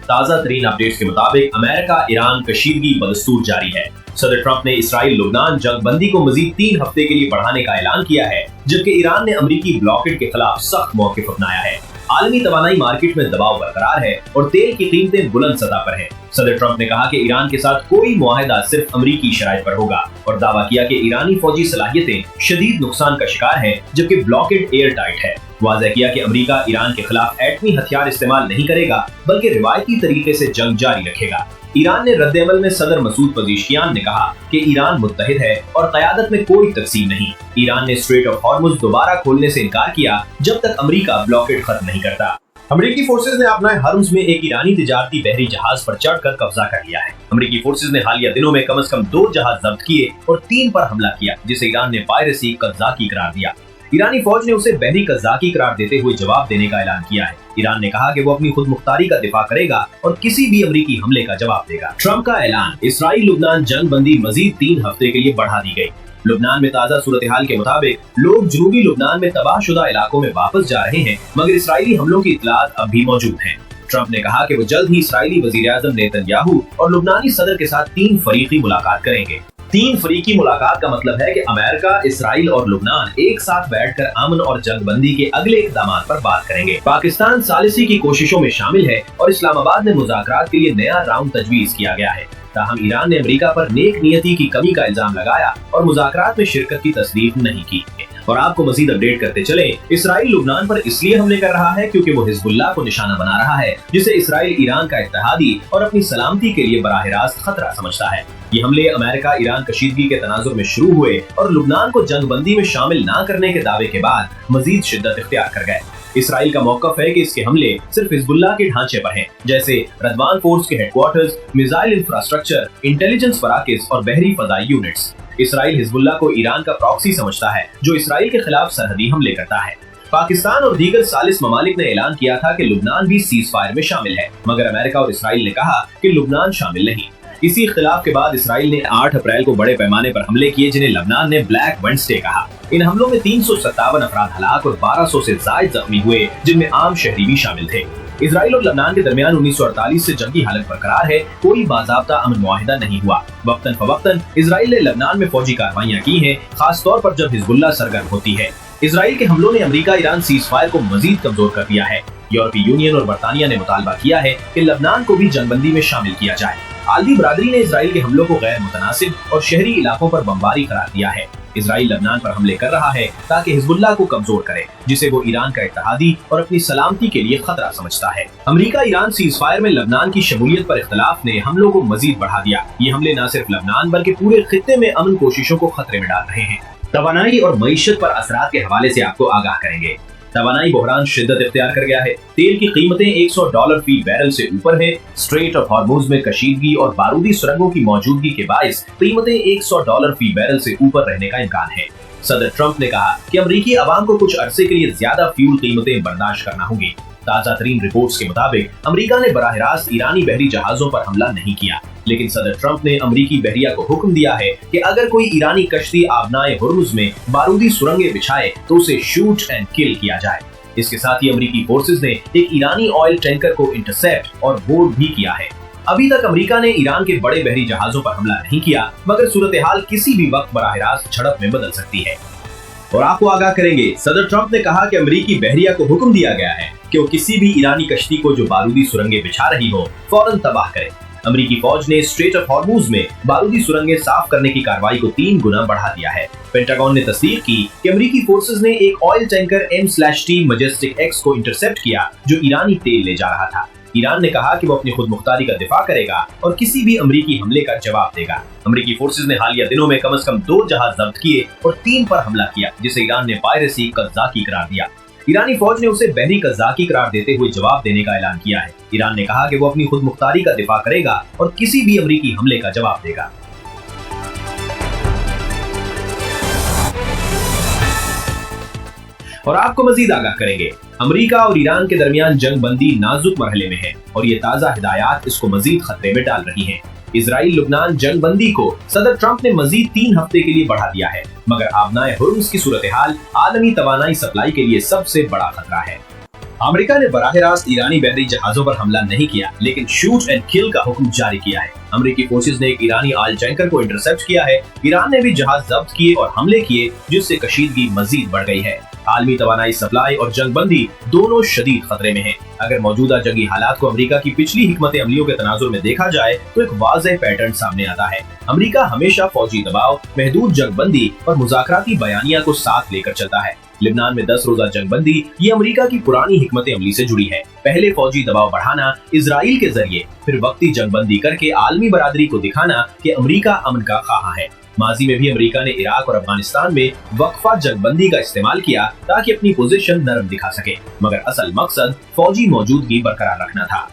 ताज़ा तरीन अपडेट्स के मुताबिक अमेरिका ईरान कशीदगी बदस्तूर जारी है। सदर ट्रंप ने इसराइल लुबनान जंग बंदी को मजीद 3 हफ्ते के लिए बढ़ाने का ऐलान किया है, जबकि ईरान ने अमरीकी ब्लॉकेड के खिलाफ सख्त मौक़िफ़ अपनाया है। आलमी तवानाई मार्केट में दबाव बरकरार है और तेल की कीमतें बुलंद सतह पर हैं। सदर ट्रंप ने कहा कि ईरान के साथ कोई मुआहदा सिर्फ अमरीकी शराइत पर होगा और दावा किया कि ईरानी फौजी सलाहियतें शदीद नुकसान का शिकार हैं, जबकि ब्लॉकेड एयर टाइट है। वाज़ेह किया कि अमरीका ईरान के खिलाफ एटमी हथियार इस्तेमाल नहीं करेगा, बल्कि रिवायती तरीके से जंग जारी रखेगा। ईरान ने रद्द-ए-अमल में सदर मसूद पज़ेश्कियान ने कहा कि ईरान मुत्तहिद है और क़यादत में कोई तकसीम नहीं। ईरान ने स्ट्रेट ऑफ हॉर्मुज़ दोबारा खोलने से इनकार किया जब तक अमरीका ब्लॉकेड खत्म नहीं करता। अमरीकी फोर्सेज ने अपने हर्म्स में एक ईरानी तिजारती बहरी जहाज पर चढ़कर कब्जा कर लिया है। अमरीकी फोर्सेज ने हालिया दिनों में कम से कम 2 जहाज जब्त किए और 3 पर हमला किया, जिसे ईरान ने पायरेसी कज़ाकी करार दिया। ईरानी फौज ने उसे बहरी कज़ाकी करार देते हुए जवाब देने का ऐलान किया है। ईरान ने कहा कि वो अपनी खुद मुख्तारी का दिफा करेगा और किसी भी अमरीकी हमले का जवाब देगा। ट्रंप का ऐलान, इसराइल लुबनान जंग बंदी मजीद 3 हफ्ते के लिए बढ़ा दी गई। लुबनान में ताज़ा सूरत हाल के मुताबिक लोग जनूबी लुबनान में तबाहशुदा इलाकों में वापस जा रहे हैं, मगर इसराइली हमलों की इत्तलात अब भी मौजूद हैं। ट्रंप ने कहा कि वो जल्द ही इसराइली वज़ीर-ए-आज़म नेतन्याहू और लुबनानी सदर के साथ 3 फरीकी मुलाकात करेंगे। 3 फरीकी मुलाकात का मतलब है कि अमेरिका, इसराइल और लुबनान एक साथ बैठकर अमन और जंगबंदी के अगले इक़दामात पर बात करेंगे। पाकिस्तान सालिसी की कोशिशों में शामिल है और इस्लामाबाद में मुज़ाकरात के लिए नया राउंड तजवीज़ किया गया है। ताहम ईरान ने अमेरिका पर नेक नियती की कमी का इल्जाम लगाया और मुज़ाकरात में शिरकत की तस्दीक नहीं की। और आपको मजीद अपडेट करते चले, इसराइल लुबनान पर इसलिए हमले कर रहा है क्योंकि वो हिजबुल्लाह को निशाना बना रहा है, जिसे इसराइल ईरान का इत्तेहादी और अपनी सलामती के लिए बराह रास्त खतरा समझता है। ये हमले अमेरिका ईरान कशीदगी के तनाजुर में शुरू हुए और लुबनान को जंगबंदी में शामिल न करने के दावे के बाद मजीद शिद्दत इख्तियार कर गए। इसराइल का मौक़िफ़ है कि इसके हमले सिर्फ हिजबुल्लाह के ढांचे पर हैं, जैसे रदवान फोर्स के हेडक्वार्टर्स, मिसाइल इंफ्रास्ट्रक्चर, इंटेलिजेंस मराकिज़ और बहरी फ़ज़ाई यूनिट्स। इसराइल हिजबुल्लाह को ईरान का प्रॉक्सी समझता है, जो इसराइल के खिलाफ सरहदी हमले करता है। पाकिस्तान और दीगर सालिस ममालिक ने ऐलान किया था कि लुबनान भी सीज़ फायर में शामिल है, मगर अमेरिका और इसराइल ने कहा कि लुबनान शामिल नहीं। इसी इख्तिलाफ के बाद इसराइल ने 8 अप्रैल को बड़े पैमाने पर हमले किए, जिन्हें लबनान ने ब्लैक वेडनेसडे कहा। इन हमलों में 357 अफराद हलाक और 1200 से ज़ायद जख्मी हुए, जिनमें आम शहरी भी शामिल थे। इसराइल और लबनान के दरमियान 1948 से जंगी हालत बरकरार है, कोई बाज़ाब्ता अमन मुआहिदा नहीं हुआ। वक्तन फवक्तन इसराइल ने लबनान में फौजी कार्रवाइयाँ की हैं, खास तौर पर जब हिजबुल्लाह सरगर्म होती है। इसराइल के हमलों ने अमेरिका ईरान सीज़ फायर को मजीद कमजोर कर दिया है। यूरोपीय यूनियन और बरतानिया ने मुतालबा किया है कि लबनान को भी जंगबंदी में शामिल किया जाए। आलमी बरादरी ने इसराइल के हमलों को गैर मुतनासिब और शहरी इलाकों पर बमबारी करार दिया है। इसराइल लबनान पर हमले कर रहा है ताकि हिजबुल्लाह को कमजोर करे, जिसे वो ईरान का इत्तेहादी और अपनी सलामती के लिए खतरा समझता है। अमेरिका ईरान सीज़ फायर में लबनान की शमूलियत पर इख्तिलाफ ने हमलों को मजीद बढ़ा दिया। ये हमले न सिर्फ लबनान बल्कि पूरे खित्ते में अमन कोशिशों को खतरे में डाल रहे हैं। तवानाई और मईशत पर असरात के हवाले से आपको आगाह करेंगे। तवानाई बहरान शिद्दत इख्तियार कर गया है। तेल की कीमतें $100 फी बैरल से ऊपर है। स्ट्रेट ऑफ हॉर्मुज़ में कशीदगी और बारूदी सुरंगों की मौजूदगी के बायस कीमतें $100 फी बैरल से ऊपर रहने का इम्कान है। सदर ट्रंप ने कहा कि अमरीकी अवाम को कुछ अरसे के लिए ज्यादा फ्यूल कीमतें बर्दाश्त करना होगी। ताज़ा तरीन रिपोर्ट्स के मुताबिक अमेरिका ने बराह रास्त ईरानी बहरी जहाजों पर हमला नहीं किया, लेकिन सदर ट्रंप ने अमरीकी बहरिया को हुक्म दिया है कि अगर कोई ईरानी कश्ती आबनाए हुर्मुज़ में बारूदी सुरंगें बिछाए तो उसे शूट एंड किल किया जाए। इसके साथ ही अमरीकी फोर्सेज ने एक ईरानी ऑयल टैंकर को इंटरसेप्ट और बोर्ड भी किया है। अभी तक अमेरिका ने ईरान के बड़े बहरी जहाजों पर हमला नहीं किया, मगर सूरत हाल किसी भी वक्त बराह रास्त झड़प में बदल सकती है। और आपको आगाह करेंगे, सदर ट्रंप ने कहा कि अमरीकी बहरिया को हुक्म दिया गया है कि वो किसी भी ईरानी कश्ती को जो बारूदी सुरंगें बिछा रही हो फौरन तबाह करे। अमरीकी फौज ने स्ट्रेट ऑफ हॉर्मुज़ में बारूदी सुरंगें साफ करने की कार्रवाई को 3 गुना बढ़ा दिया है। पेंटागन ने तस्दीक की कि अमरीकी फोर्सेज ने एक oil tanker M/T majestic X को इंटरसेप्ट किया, जो ईरानी तेल ले जा रहा था। ईरान ने कहा कि वो अपनी खुद मुख्तारी का दिफा करेगा और किसी भी अमरीकी हमले का जवाब देगा। अमरीकी फोर्सेज ने हालिया दिनों में कम से कम 2 जहाज जब्त किए और 3 पर हमला किया, जिसे ईरान ने पायरेसी कज़ाकी करार दिया। ईरानी फौज ने उसे बहरी कज़ाकी करार देते हुए जवाब देने का ऐलान किया है। ईरान ने कहा कि वो अपनी खुद मुख्तारी का दिफा करेगा और किसी भी अमरीकी हमले का जवाब देगा। और आपको मजीद आगाह करेंगे, अमेरिका और ईरान के दरमियान जंग बंदी नाजुक मरहले में है और ये ताज़ा हिदायत इसको मजीद खतरे में डाल रही हैं। इसराइल लुबनान जंग बंदी को सदर ट्रंप ने मजीद 3 हफ्ते के लिए बढ़ा दिया है, मगर आबनाए हुर्मुज़ की सूरत हाल आलमी तवानाई सप्लाई के लिए सबसे बड़ा खतरा है। अमेरिका ने बराह रास्त ईरानी बहरी जहाजों पर हमला नहीं किया, लेकिन शूट एंड किल का हुक्म जारी किया है। अमेरिकी फोर्सेज ने एक ईरानी ऑयल टैंकर को इंटरसेप्ट किया है। ईरान ने भी जहाज जब्त किए और हमले किए, जिससे कशीदगी मजीद बढ़ गई है। आलमी तवानाई सप्लाई और जंगबंदी दोनों शदीद खतरे में हैं। अगर मौजूदा जंगी हालात को अमेरिका की पिछली हिकमत अमलियों के तनाजुर में देखा जाए तो एक वाज़ेह पैटर्न सामने आता है। अमेरिका हमेशा फौजी दबाव, महदूद जंगबंदी और मुज़ाकराती बयानिया को साथ लेकर चलता है। लिबनान में 10 रोजा जंगबंदी ये अमेरिका की पुरानी हिकमत अमली से जुड़ी है। पहले फौजी दबाव बढ़ाना इजराइल के जरिए, फिर वक्ती जंगबंदी करके आलमी बरादरी को दिखाना कि अमेरिका अमन का ख्वाह है। माजी में भी अमेरिका ने इराक और अफगानिस्तान में वक्फा जंगबंदी का इस्तेमाल किया ताकि अपनी पोजीशन नरम दिखा सके, मगर असल मकसद फौजी मौजूदगी बरकरार रखना था।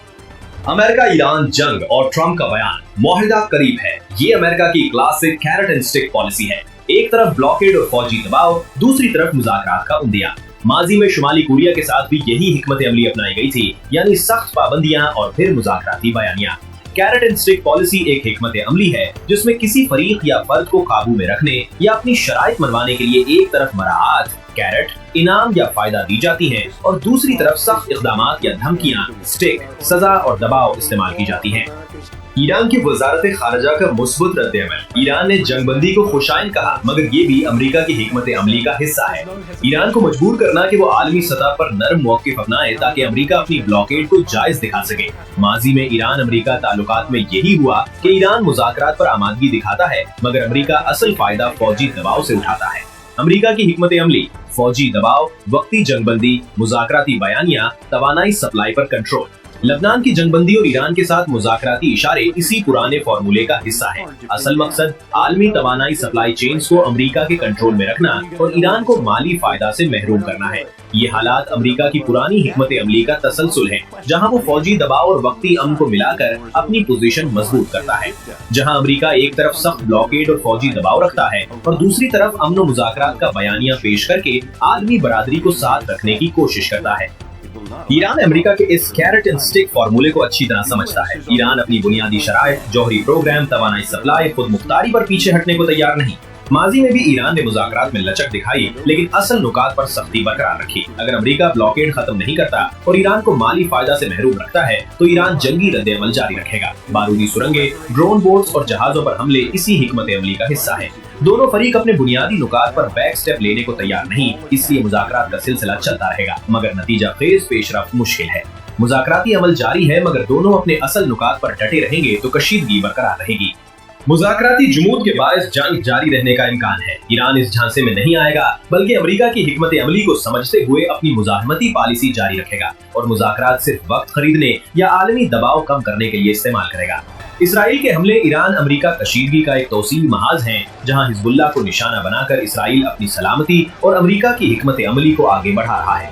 अमेरिका ईरान जंग और ट्रम्प का बयान, मुआहिदा करीब है। ये अमेरिका की classic carrot and stick policy है। एक तरफ ब्लॉकेड और फौजी दबाव, दूसरी तरफ मुज़ाकरात का उंदिया। माजी में शुमाली कोरिया के साथ भी यही हिकमत अमली अपनाई गई थी, यानी सख्त पाबंदियां और फिर मुज़ाकराती बयानिया। कैरेट एंड स्टिक पॉलिसी एक हिकमत अमली है जिसमें किसी फरीक या फर्द को काबू में रखने या अपनी शराइत मनवाने के लिए एक तरफ मराहत, कैरेट, इनाम या फायदा दी जाती है और दूसरी तरफ सख्त इक़दामात या धमकियां, स्टिक, सजा और दबाव इस्तेमाल की जाती हैं। ईरान की वजारत खारजा का मुस्बत रद्द-ए-अमल। ईरान ने जंगबंदी को खुशाइन कहा, मगर ये भी अमेरिका की हिकमत अमली का हिस्सा है। ईरान को मजबूर करना कि वो आलमी सतह पर नरम मौक़िफ़ अपनाए ताकि अमेरिका अपनी ब्लॉकेड को जायज दिखा सके। माजी में ईरान अमेरिका ताल्लुकात में यही हुआ कि ईरान मुज़ाकरात पर आमादगी दिखाता है, मगर अमेरिका असल फायदा फौजी दबाव से उठाता है। अमेरिका की हिकमत अमली फौजी दबाव, वक्ती जंगबंदी, मुज़ाकराती बयानिया, तवानाई सप्लाई पर कंट्रोल। लबनान की जंगबंदी और ईरान के साथ मुज़ाकराती इशारे इसी पुराने फॉर्मूले का हिस्सा है। असल मकसद आलमी तवानाई सप्लाई चेन्स को अमेरिका के कंट्रोल में रखना और ईरान को माली फायदा से महरूम करना है। ये हालात अमेरिका की पुरानी हिकमत अमली का तसलसल है, जहां वो फौजी दबाव और वक्ती अमन को मिलाकर अपनी पोजीशन मजबूत करता है। जहां अमेरिका एक तरफ सख्त ब्लॉकेड और फौजी दबाव रखता है और दूसरी तरफ अमन और मुज़ाकरात का बयानिया पेश करके आलमी बरादरी को साथ रखने की कोशिश करता है। ईरान अमेरिका के इस कैरेट एंड स्टिक फॉर्मूले को अच्छी तरह समझता है। ईरान अपनी बुनियादी शराइत, जौहरी प्रोग्राम, तवानाई सप्लाई, खुद मुख्तारी पर पीछे हटने को तैयार नहीं। माजी में भी ईरान ने मुज़ाकरात में लचक दिखाई, लेकिन असल नुकात पर सख्ती बरकरार रखी। अगर अमेरिका ब्लॉकेड खत्म नहीं करता और ईरान को माली फायदा से महरूम रखता है तो ईरान जंगी रद्द-ए-अमल जारी रखेगा। बारूदी सुरंगे, ड्रोन बोट्स और जहाजों पर हमले इसी हिकमत अमली का हिस्सा है। दोनों फरीक अपने बुनियादी नुकात पर बैक स्टेप लेने को तैयार नहीं, इसलिए मुज़ाकरात का सिलसिला चलता रहेगा, मगर नतीजा खेज पेशरफ्त मुश्किल है। मुज़ाकराती अमल जारी है, मगर दोनों अपने असल नुकात पर डटे रहेंगे तो कशीदगी बरकरार रहेगी। मुज़ाकराती जुमूद के बायस जंग जारी रहने का इम्कान है। ईरान इस झांसे में नहीं आएगा, बल्कि अमेरिका की हिकमत अमली को समझते हुए अपनी मुज़ाहमती पॉलिसी जारी रखेगा और मुज़ाकरात सिर्फ वक्त खरीदने या आलमी दबाव कम करने के लिए इस्तेमाल करेगा। इसराइल के हमले ईरान अमेरिका कशीदगी का एक तौसील महाज है, जहां हिजबुल्लाह को निशाना बनाकर इसराइल अपनी सलामती और अमेरिका की हिकमत अमली को आगे बढ़ा रहा है।